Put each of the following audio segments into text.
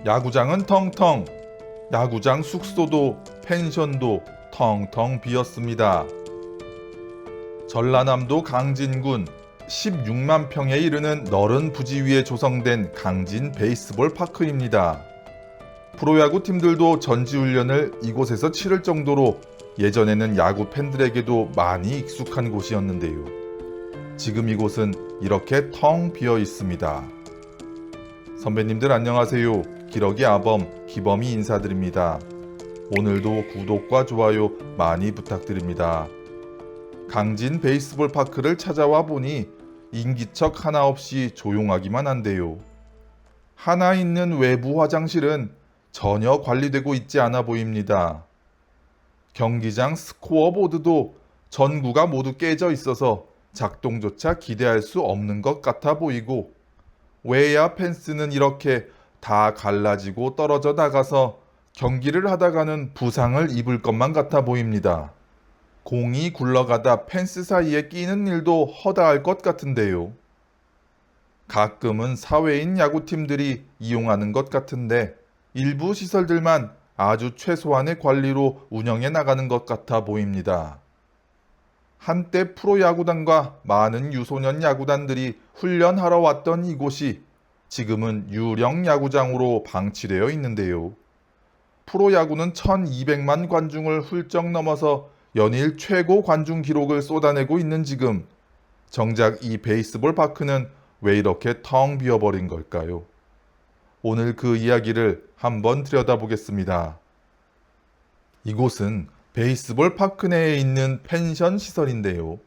야구장은 텅텅, 야구장 숙소도 펜션도 텅텅 비었습니다. 전라남도 강진군 16만 평에 이르는 넓은 부지 위에 조성된 강진 베이스볼 파크입니다. 프로야구 팀들도 전지훈련을 이곳에서 치를 정도로 예전에는 야구 팬들에게도 많이 익숙한 곳이었는데요. 지금 이곳은 이렇게 텅 비어 있습니다. 선배님들 안녕하세요. 기러기 아범 기범이 인사드립니다. 오늘도 구독과 좋아요 많이 부탁드립니다. 강진 베이스볼 파크를 찾아와 보니 인기척 하나 없이 조용하기만 한데요. 하나 있는 외부 화장실은 전혀 관리되고 있지 않아 보입니다. 경기장 스코어보드도 전구가 모두 깨져 있어서 작동조차 기대할 수 없는 것 같아 보이고, 외야 펜스는 이렇게 다 갈라지고 떨어져 나가서 경기를 하다가는 부상을 입을 것만 같아 보입니다. 공이 굴러가다 펜스 사이에 끼는 일도 허다할 것 같은데요. 가끔은 사회인 야구팀들이 이용하는 것 같은데 일부 시설들만 아주 최소한의 관리로 운영해 나가는 것 같아 보입니다. 한때 프로야구단과 많은 유소년 야구단들이 훈련하러 왔던 이곳이 지금은 유령 야구장으로 방치되어 있는데요. 프로야구는 1200만 관중을 훌쩍 넘어서 연일 최고 관중 기록을 쏟아내고 있는 지금, 정작 이 베이스볼 파크는 왜 이렇게 텅 비어버린 걸까요? 오늘 그 이야기를 한번 들여다보겠습니다. 이곳은 베이스볼 파크 내에 있는 펜션 시설인데요.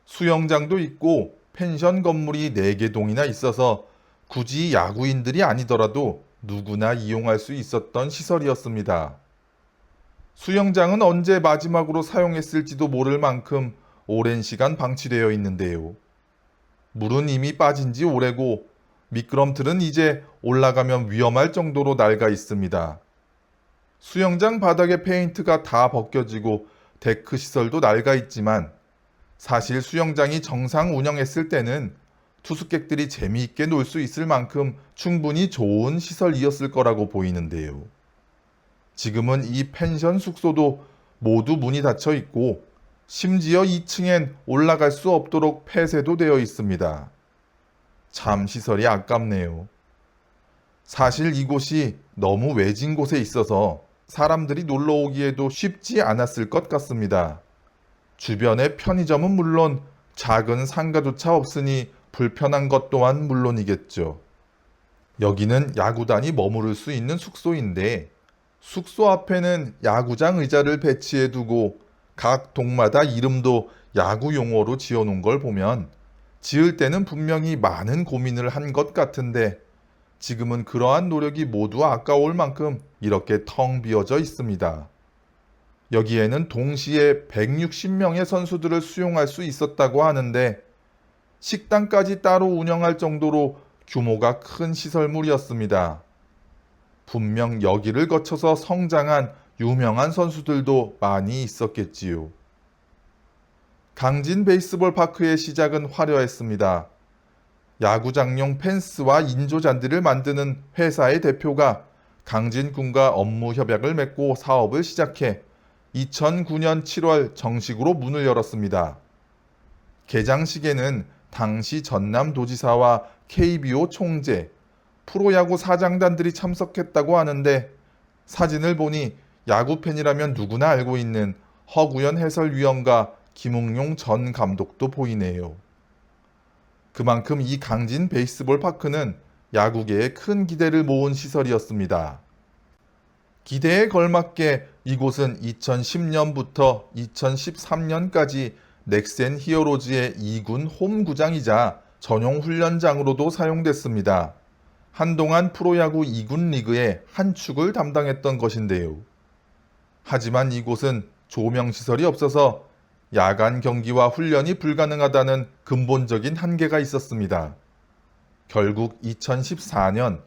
수영장도 있고 펜션 건물이 4개 동이나 있어서 굳이 야구인들이 아니더라도 누구나 이용할 수 있었던 시설이었습니다. 수영장은 언제 마지막으로 사용했을지도 모를 만큼 오랜 시간 방치되어 있는데요. 물은 이미 빠진 지 오래고 미끄럼틀은 이제 올라가면 위험할 정도로 낡아 있습니다. 수영장 바닥의 페인트가 다 벗겨지고 데크 시설도 낡아 있지만 사실 수영장이 정상 운영했을 때는 투숙객들이 재미있게 놀 수 있을 만큼 충분히 좋은 시설이었을 거라고 보이는데요. 지금은 이 펜션 숙소도 모두 문이 닫혀 있고 심지어 2층엔 올라갈 수 없도록 폐쇄도 되어 있습니다. 참 시설이 아깝네요. 사실 이곳이 너무 외진 곳에 있어서 사람들이 놀러 오기에도 쉽지 않았을 것 같습니다. 주변에 편의점은 물론 작은 상가조차 없으니 불편한 것 또한 물론이겠죠. 여기는 야구단이 머무를 수 있는 숙소인데 숙소 앞에는 야구장 의자를 배치해 두고 각 동마다 이름도 야구 용어로 지어놓은 걸 보면 지을 때는 분명히 많은 고민을 한 것 같은데 지금은 그러한 노력이 모두 아까울 만큼 이렇게 텅 비어져 있습니다. 여기에는 동시에 160명의 선수들을 수용할 수 있었다고 하는데 식당까지 따로 운영할 정도로 규모가 큰 시설물이었습니다. 분명 여기를 거쳐서 성장한 유명한 선수들도 많이 있었겠지요. 강진 베이스볼 파크의 시작은 화려했습니다. 야구장용 펜스와 인조잔디를 만드는 회사의 대표가 강진군과 업무 협약을 맺고 사업을 시작해 2009년 7월 정식으로 문을 열었습니다. 개장식에는 당시 전남도지사와 KBO 총재, 프로야구 사장단들이 참석했다고 하는데 사진을 보니 야구팬이라면 누구나 알고 있는 허구연 해설위원과 김웅용 전 감독도 보이네요. 그만큼 이 강진 베이스볼 파크는 야구계에 큰 기대를 모은 시설이었습니다. 기대에 걸맞게 이곳은 2010년부터 2013년까지 넥센 히어로즈의 2군 홈구장이자 전용 훈련장으로도 사용됐습니다. 한동안 프로야구 2군 리그의 한 축을 담당했던 것인데요. 하지만 이곳은 조명시설이 없어서 야간 경기와 훈련이 불가능하다는 근본적인 한계가 있었습니다. 결국 2014년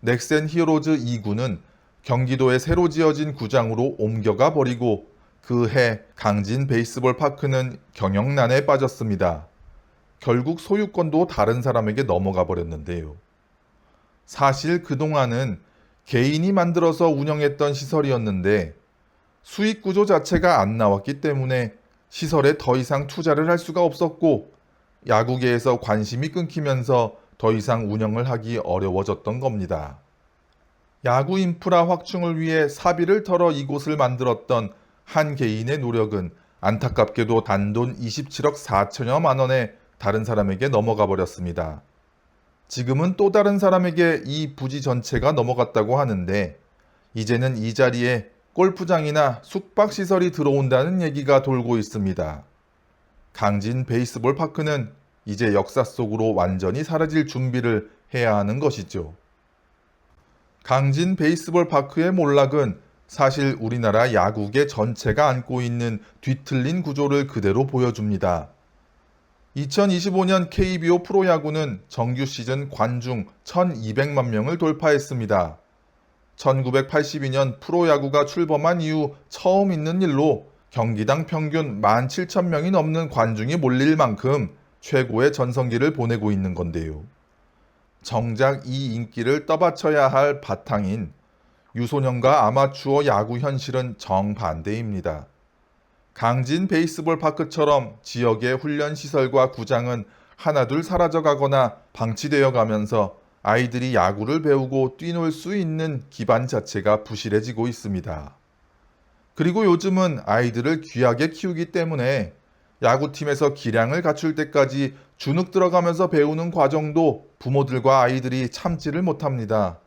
넥센 히어로즈 2군은 경기도에 새로 지어진 구장으로 옮겨가 버리고 그해 강진 베이스볼 파크는 경영난에 빠졌습니다. 결국 소유권도 다른 사람에게 넘어가 버렸는데요. 사실 그동안은 개인이 만들어서 운영했던 시설이었는데 수익 구조 자체가 안 나왔기 때문에 시설에 더 이상 투자를 할 수가 없었고 야구계에서 관심이 끊기면서 더 이상 운영을 하기 어려워졌던 겁니다. 야구 인프라 확충을 위해 사비를 털어 이곳을 만들었던 한 개인의 노력은 안타깝게도 단돈 27억 4천여만 원에 다른 사람에게 넘어가 버렸습니다. 지금은 또 다른 사람에게 이 부지 전체가 넘어갔다고 하는데 이제는 이 자리에 골프장이나 숙박시설이 들어온다는 얘기가 돌고 있습니다. 강진 베이스볼 파크는 이제 역사 속으로 완전히 사라질 준비를 해야 하는 것이죠. 강진 베이스볼 파크의 몰락은 사실 우리나라 야구계 전체가 안고 있는 뒤틀린 구조를 그대로 보여줍니다. 2025년 KBO 프로야구는 정규 시즌 관중 1200만 명을 돌파했습니다. 1982년 프로야구가 출범한 이후 처음 있는 일로 경기당 평균 17,000명이 넘는 관중이 몰릴 만큼 최고의 전성기를 보내고 있는 건데요. 정작 이 인기를 떠받쳐야 할 바탕인 유소년과 아마추어 야구 현실은 정반대입니다. 강진 베이스볼 파크처럼 지역의 훈련시설과 구장은 하나둘 사라져가거나 방치되어 가면서 아이들이 야구를 배우고 뛰놀 수 있는 기반 자체가 부실해지고 있습니다. 그리고 요즘은 아이들을 귀하게 키우기 때문에 야구팀에서 기량을 갖출 때까지 주눅 들어가면서 배우는 과정도 부모들과 아이들이 참지를 못합니다.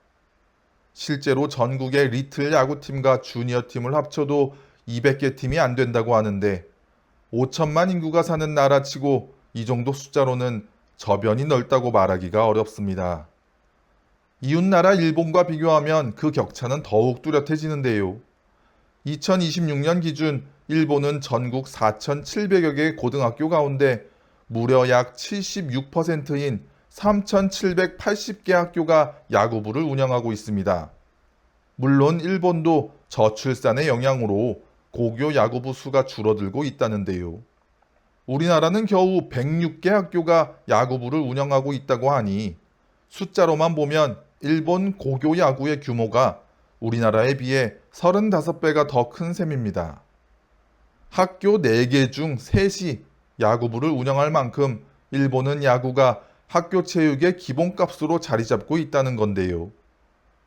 실제로 전국의 리틀 야구팀과 주니어 팀을 합쳐도 200개 팀이 안 된다고 하는데 5천만 인구가 사는 나라치고 이 정도 숫자로는 저변이 넓다고 말하기가 어렵습니다. 이웃나라 일본과 비교하면 그 격차는 더욱 뚜렷해지는데요. 2026년 기준 일본은 전국 4,700여 개의 고등학교 가운데 무려 약 76%인 3,780개 학교가 야구부를 운영하고 있습니다. 물론 일본도 저출산의 영향으로 고교 야구부 수가 줄어들고 있다는데요. 우리나라는 겨우 106개 학교가 야구부를 운영하고 있다고 하니 숫자로만 보면 일본 고교 야구의 규모가 우리나라에 비해 35배가 더 큰 셈입니다. 학교 4개 중 3시 야구부를 운영할 만큼 일본은 야구가 학교 체육의 기본값으로 자리 잡고 있다는 건데요.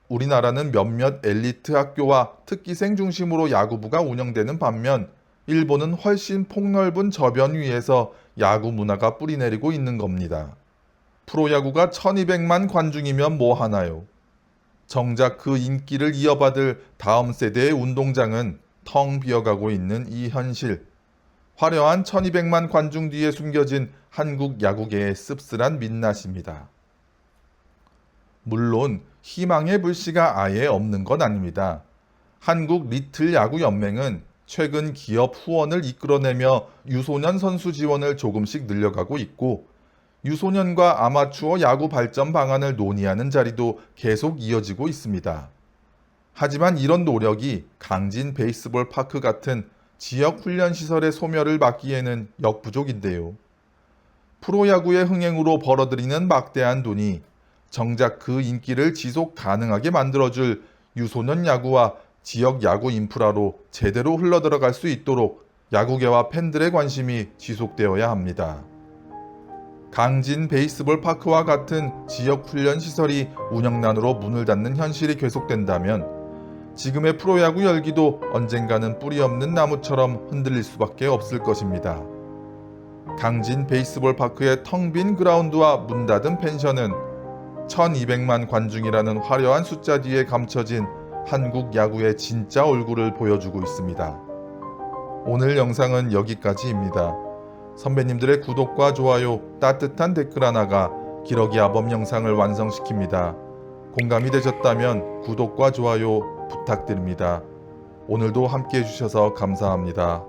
우리나라는 몇몇 엘리트 학교와 특기생 중심으로 야구부가 운영되는 반면 일본은 훨씬 폭넓은 저변 위에서 야구 문화가 뿌리내리고 있는 겁니다. 프로야구가 1200만 관중이면 뭐 하나요? 정작 그 인기를 이어받을 다음 세대의 운동장은 텅 비어가고 있는 이 현실. 화려한 1200만 관중 뒤에 숨겨진 한국 야구계의 씁쓸한 민낯입니다. 물론 희망의 불씨가 아예 없는 건 아닙니다. 한국 리틀 야구 연맹은 최근 기업 후원을 이끌어내며 유소년 선수 지원을 조금씩 늘려가고 있고 유소년과 아마추어 야구 발전 방안을 논의하는 자리도 계속 이어지고 있습니다. 하지만 이런 노력이 강진 베이스볼 파크 같은 지역 훈련 시설의 소멸을 막기에는 역부족인데요. 프로야구의 흥행으로 벌어들이는 막대한 돈이 정작 그 인기를 지속 가능하게 만들어줄 유소년 야구와 지역 야구 인프라로 제대로 흘러들어갈 수 있도록 야구계와 팬들의 관심이 지속되어야 합니다. 강진 베이스볼 파크와 같은 지역 훈련 시설이 운영난으로 문을 닫는 현실이 계속된다면 지금의 프로야구 열기도 언젠가는 뿌리 없는 나무처럼 흔들릴 수밖에 없을 것입니다. 강진 베이스볼 파크의 텅 빈 그라운드와 문 닫은 펜션은 1200만 관중이라는 화려한 숫자 뒤에 감춰진 한국 야구의 진짜 얼굴을 보여주고 있습니다. 오늘 영상은 여기까지입니다. 선배님들의 구독과 좋아요, 따뜻한 댓글 하나가 기러기 아범 영상을 완성시킵니다. 공감이 되셨다면 구독과 좋아요 부탁드립니다. 오늘도 함께 해주셔서 감사합니다.